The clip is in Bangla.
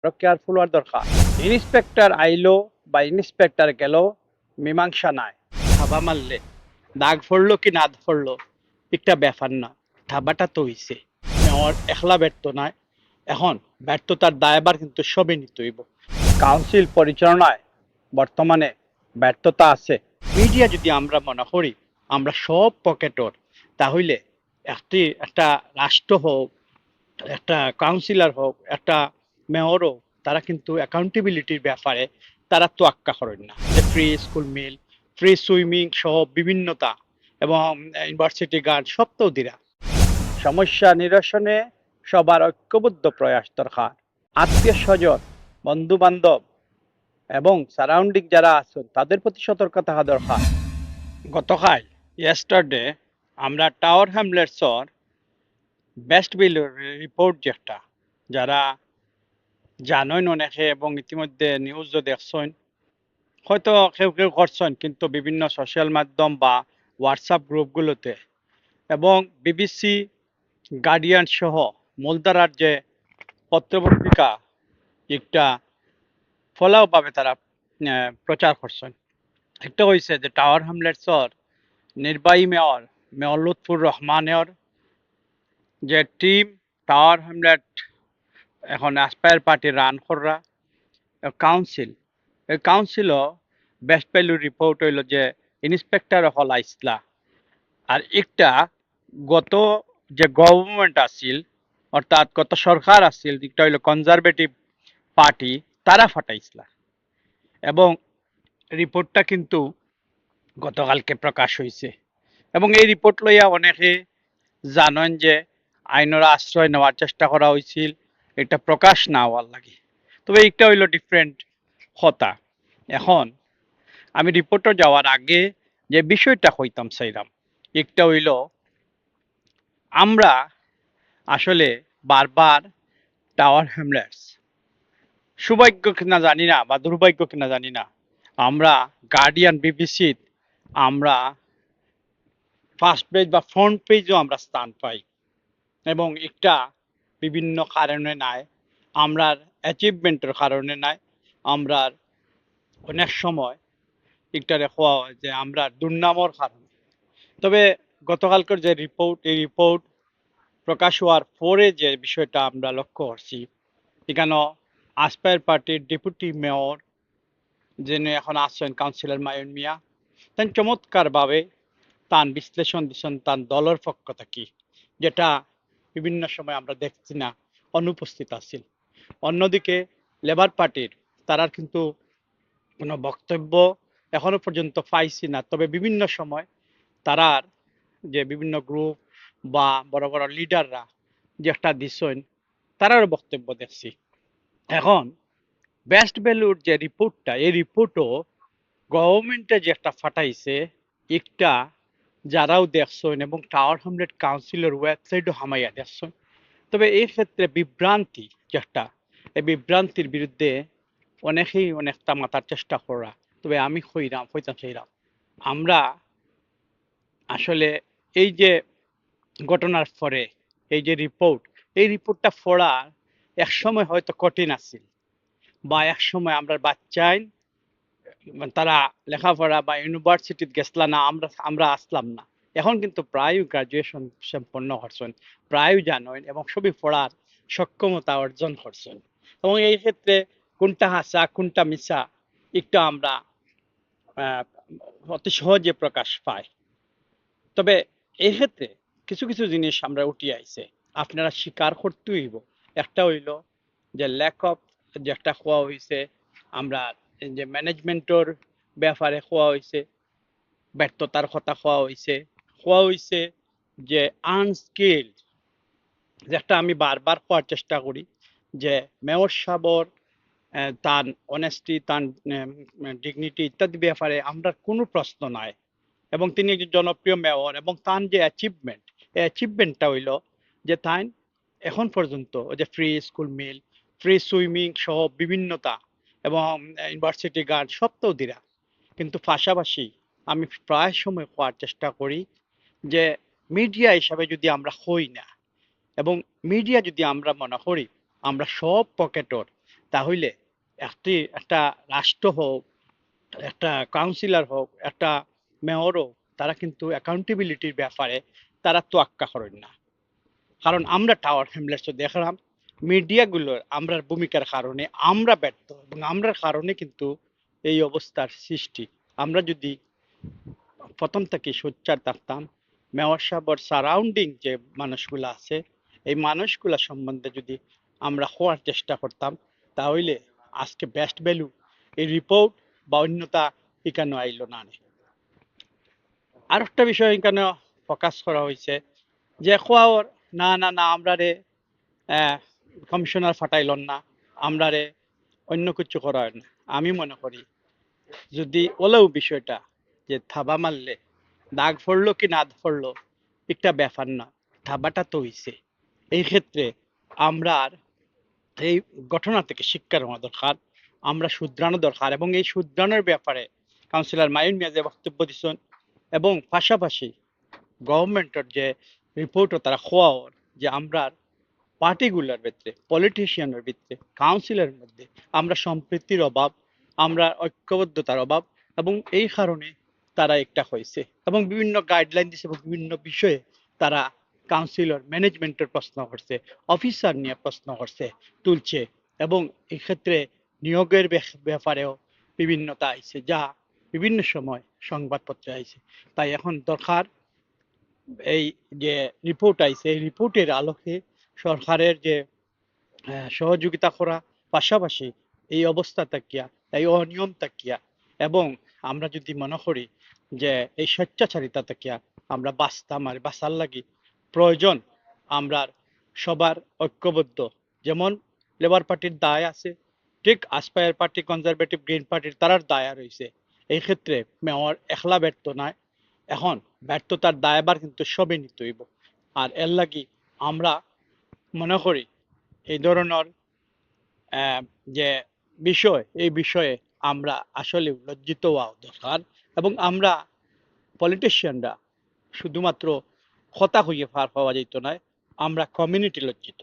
কেয়ারফুল হওয়ার দরকার। ইন্সপেক্টর আইলো বা ইন্সপেক্টর গেল মীমাংসা নাই। থাবা মারলে দাগ পড়লো কি না পড়লো একটা ব্যাপার না, থাবাটা তো হইছে। নেওয়ার একলা ব্যর্থ নয়, এখন ব্যর্থতার দায়ভার কিন্তু সবই নিতে হইব। কাউন্সিল পরিচালনায় বর্তমানে ব্যর্থতা আছে। মিডিয়া যদি আমরা মনে করি আমরা সব পকেটর, তাহলে একটা রাষ্ট্র হোক, একটা কাউন্সিলর হোক, একটা মেয়র হোক, তারা কিন্তু অ্যাকাউন্টেবিলিটির ব্যাপারে তারা তোয়াক্কা করেন না। যে ফ্রি স্কুল মিল, ফ্রি সুইমিং সহ বিভিন্নতা এবং ইউনিভার্সিটি গার্ড সব তো দিরা। সমস্যা নিরসনে সবার ঐক্যবদ্ধ প্রয়াস দরকার। আত্মীয় স্বজন, বন্ধু বান্ধব এবং সারাউন্ডিং যারা আছেন তাদের প্রতি সতর্ক থাকা দরকার। গতকাল ইয়েস্টারডে আমরা টাওয়ার হ্যামলেটসর বেস্ট বিল রিপোর্ট যেটা, যারা জানেন অনেকে এবং ইতিমধ্যে নিউজও দেখছেন, হয়তো কেউ কেউ করছেন কিন্তু বিভিন্ন সোশ্যাল মাধ্যম বা হোয়াটসঅ্যাপ গ্রুপগুলোতে, এবং বিবিসি, গার্ডিয়ান সহ মূলধারার যে পত্রপত্রিকা একটা ফলাওভাবে তারা প্রচার করছেন। একটা হয়েছে যে টাওয়ার হ্যামলেটসর নির্বাহী মেয়র মেয়র লুৎফুর রহমানের যে টিম টাওয়ার হ্যামলেট এখন অ্যাসপায়ার পার্টি রান কররা কাউন্সিল, এই কাউন্সিলও বেস্ট ভ্যালু রিপোর্ট হইল যে ইন্সপেক্টর হল আইসলা। আর একটা গত যে গভর্নমেন্ট আছিল, অর্থাৎ গত সরকার আছিল, একটা হইল কনজারভেটিভ পার্টি, তারা ফাটাইছিলা। এবং রিপোর্টটা কিন্তু গতকালকে প্রকাশ হয়েছে, এবং এই রিপোর্ট লইয়া অনেকে জানেন যে আইনের আশ্রয় নেওয়ার চেষ্টা করা হয়েছিল এটা প্রকাশ না হওয়ার লাগে। তবে এটা হইল ডিফারেন্ট কথা। এখন আমি রিপোর্টে যাওয়ার আগে যে বিষয়টা হইতাম চাইলাম, একটা হইল আমরা আসলে বারবার টাওয়ার হ্যামলেটস, সৌভাগ্য কিনা জানি না বা দুর্ভাগ্য কিনা জানি না, আমরা গার্ডিয়ান, বিবিসি আমরা ফার্স্ট পেজ বা ফ্রন্ট পেজও আমরা স্থান পাই। এবং একটা বিভিন্ন কারণে নাই, আমরার অ্যাচিভমেন্টের কারণে নাই, আমরার অনেক সময় একটা দেখা হয় যে আমরা দুর্নামর কারণে। তবে গতকালকের যে রিপোর্ট, এই রিপোর্ট প্রকাশ হওয়ার পরে যে বিষয়টা আমরা লক্ষ্য করছি, এখানে আসপায়ার পার্টির ডেপুটি মেয়র যিনি এখন আছেন কাউন্সিলর মায়ুন মিয়া, তেন চমৎকারভাবে তার বিশ্লেষণ দিচ্ছেন তার দলের পক্ষ থেকে, যেটা বিভিন্ন সময় আমরা দেখছি না, অনুপস্থিত আছিল। অন্যদিকে লেবার পার্টির তারার কিন্তু কোনো বক্তব্য এখনো পর্যন্ত পাইছি না। তবে বিভিন্ন সময় তারার যে বিভিন্ন গ্রুপ বা বড় বড় লিডাররা যে একটা দিচ্ছেন, তারারও বক্তব্য দেখছি। এখন বেস্ট ভ্যালুর যে রিপোর্টটা, এই রিপোর্টও গভর্নমেন্টে যে একটা ফাটাইছে, একটা যারাও দেখছেন এবং টাওয়ার হ্যামলেট কাউন্সিলের ওয়েবসাইটও হামাইয়া দেখছেন। তবে এই ক্ষেত্রে বিভ্রান্তি যেটা, এই বিভ্রান্তির বিরুদ্ধে অনেকেই অনেকটা মাথার চেষ্টা করা। তবে আমি হইতাম সেইরাম, আমরা আসলে এই যে ঘটনার পরে এই যে রিপোর্ট, এই রিপোর্টটা পড়া একসময় হয়তো কঠিন আছিল, বা একসময় আমরা বাচ্চাই তারা লেখাপড়া বা ইউনিভার্সিটিতে গেছলা না, আমরা আমরা আসলাম না। এখন কিন্তু প্রায় গ্রাজুয়েশন সম্পন্ন করছেন, প্রায় জানেন এবং সবই পড়ার সক্ষমতা অর্জন করছেন। এবং এই ক্ষেত্রে কোনটা হাসা কোনটা মিশা একটু আমরা আহ, অতি সহজে প্রকাশ পায়। তবে এই ক্ষেত্রে কিছু কিছু জিনিস আমরা উঠি আইছে, আপনারা স্বীকার করতে হইব। একটা হইল যে ল্যাক অফ যে একটা খোয়া হয়েছে, আমরা যে ম্যানেজমেন্টর ব্যাপারে খোয়া হয়েছে, ব্যর্থতার কথা খোয়া হয়েছে যে আনস্কিল্ড, যেটা আমি বারবার খোয়ার চেষ্টা করি, যে মেয়র সাবর তার অনেস্টি, তার ডিগনিটি ইত্যাদি ব্যাপারে আমরা কোনো প্রশ্ন নাই। এবং তিনি একজন জনপ্রিয় মেয়র, এবং তার যে অ্যাচিভমেন্ট, এই অ্যাচিভমেন্টটা হইল যে তাই এখন পর্যন্ত ওই যে ফ্রি স্কুল মিল, ফ্রি সুইমিং সহ বিভিন্নতা এবং ইউনিভার্সিটি গার্ড সব তো দিরা। কিন্তু পাশাপাশি আমি প্রায় সময় হওয়ার চেষ্টা করি যে মিডিয়া হিসাবে যদি আমরা হই না, এবং মিডিয়া যদি আমরা মনে করি আমরা সব পকেটর, তাহলে একটা রাষ্ট্র হোক, একটা কাউন্সিলর হোক, একটা মেয়র হোক, তারা কিন্তু অ্যাকাউন্টেবিলিটির ব্যাপারে তারা তোয়াক্কা করেন না। কারণ আমরা টাওয়ার হ্যামলেটস দেখলাম মিডিয়াগুলোর আমরার ভূমিকার কারণে আমরা ব্যর্থ এবং আমরার কারণে কিন্তু এই অবস্থার সৃষ্টি। আমরা যদি প্রথম থেকে সোচ্চার থাকতাম, মেয়র সাহেবর সারাউন্ডিং যে মানুষগুলো আছে, এই মানুষগুলা সম্বন্ধে যদি আমরা হওয়ার চেষ্টা করতাম, তাহলে আজকে বেস্ট ভ্যালু এই রিপোর্ট বা অন্যতা এখানে আইলো না। আর একটা বিষয় এখানে ফোকাস করা হয়েছে যে খোয়াওর না না না আমরা রে কমিশনার ফাটাইলন না, আমরা রে অন্য কিছু করা হয় না। আমি মনে করি যদি ওলেও বিষয়টা যে থাবা মারলে দাগ পড়লো কি না পড়লো একটা ব্যাপার না, থাবাটা তো হইছে। এই ক্ষেত্রে আমরা আর এই ঘটনা থেকে শিক্ষা নেওয়া দরকার, আমরা শুধরানো দরকার এবং এই শুধরানোর ব্যাপারে কাউন্সিলর মাইন মিয়া যে বক্তব্য দিচ্ছেন এবং পাশাপাশি গভর্নমেন্টের যে রিপোর্টও তারা খোয়াওর যে আমরা পার্টিগুলার ভিতরে, পলিটিশিয়ানের ভিতরে, কাউন্সিলের মধ্যে আমরা সম্প্রীতির অভাব, আমরা ঐক্যবদ্ধতার অভাব, এবং এই কারণে তারা একটা হয়েছে এবং বিভিন্ন গাইডলাইন দিচ্ছে এবং বিভিন্ন বিষয়ে তারা কাউন্সিলর ম্যানেজমেন্টের প্রশ্ন করছে, অফিসার নিয়ে প্রশ্ন করছে, তুলছে এবং এক্ষেত্রে নিয়োগের ব্যাপারেও বিভিন্নতা আইছে যা বিভিন্ন সময় সংবাদপত্রে আইছে। তাই এখন দরকার এই যে রিপোর্ট আইছে এই রিপোর্টের আলোকে সরকারের যে সহযোগিতা করা, পাশাপাশি এই অবস্থা তাকিয়া, এই অনিয়ম তাকিয়া এবং আমরা যদি মনে করি যে এই স্বেচ্ছাচারিতা তাকিয়া আমরা বাঁচতাম আর বাঁচার লাগি প্রয়োজন আমরা সবার ঐক্যবদ্ধ, যেমন লেবার পার্টির দায় আছে, ঠিক আসপায়ার পার্টি, কনজারভেটিভ গ্রিন পার্টির তারার দায় রয়েছে। এই ক্ষেত্রে মেয়র একলা ব্যর্থ নয়, এখন ব্যর্থতার দায়বার কিন্তু সবই নিতে হইব। আর এর লাগি আমরা মনে করি এই ধরনের আহ, যে বিষয়, এই বিষয়ে আমরা আসলে লজ্জিত হওয়া দরকার এবং আমরা পলিটিশিয়ানরা শুধুমাত্র কথা হইয়ে পার পাওয়া যেত নয়, আমরা কমিউনিটি লজ্জিত।